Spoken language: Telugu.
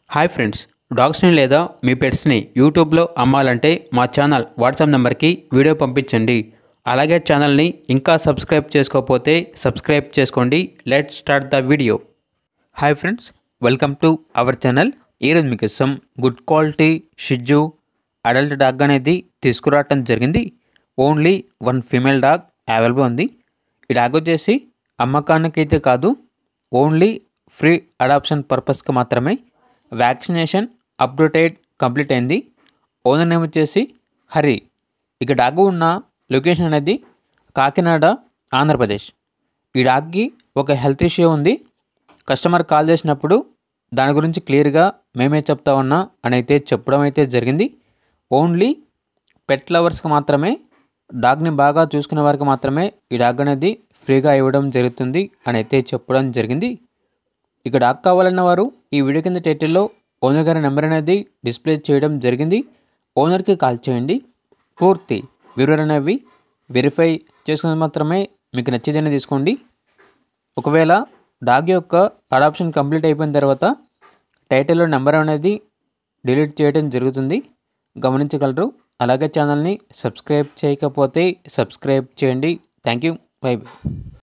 హాయ్ ఫ్రెండ్స్, డాగ్స్ని లేదా మీ పెట్స్ని యూట్యూబ్లో అమ్మాలంటే మా ఛానల్ వాట్సాప్ నెంబర్కి వీడియో పంపించండి. అలాగే ఛానల్ని ఇంకా సబ్స్క్రైబ్ చేసుకోకపోతే సబ్స్క్రైబ్ చేసుకోండి. Let's start the video. Hi friends, welcome to our channel. ఈరోజు మీకోసం good quality Shih Tzu adult dog అనేది తీసుకురావటం జరిగింది. Only one female dog available ఉంది. ఈ డాగ్ వచ్చేసి అమ్మకానికి అయితే కాదు, ఓన్లీ ఫ్రీ అడాప్షన్ పర్పస్కి మాత్రమే. వ్యాక్సినేషన్ అప్డేటెడ్ కంప్లీట్ అయింది. ఓనర్ నేమ్ వచ్చేసి హరి. ఇక డాగ్ ఉన్న లొకేషన్ అనేది కాకినాడ, ఆంధ్రప్రదేశ్. ఈ డాగ్కి ఒక హెల్త్ ఇష్యూ ఉంది. కస్టమర్ కాల్ చేసినప్పుడు దాని గురించి క్లియర్గా మేమే చెప్తా ఉన్నా అని అయితే చెప్పడం అయితే జరిగింది. ఓన్లీ పెట్ లవర్స్కి మాత్రమే, డాగ్ని బాగా చూసుకునే వారికి మాత్రమే ఈ డాగ్ అనేది ఫ్రీగా ఇవ్వడం జరుగుతుంది అని అయితే చెప్పడం జరిగింది. ఇక డాగ్ కావాలన్న వారు ఈ వీడియో కింద టైటిల్లో ఓనర్ గారి నెంబర్ అనేది డిస్ప్లే చేయడం జరిగింది. ఓనర్కి కాల్ చేయండి. పూర్తి వివరాలు అనేవి వెరిఫై చేసుకుని మాత్రమే మీకు నచ్చేదని తీసుకోండి. ఒకవేళ డాగ్ యొక్క అడాప్షన్ కంప్లీట్ అయిపోయిన తర్వాత టైటిల్లో నెంబర్ అనేది డిలీట్ చేయడం జరుగుతుంది, గమనించగలరు. అలాగే ఛానల్ని సబ్స్క్రైబ్ చేయకపోతే సబ్స్క్రైబ్ చేయండి. Thank you. By by.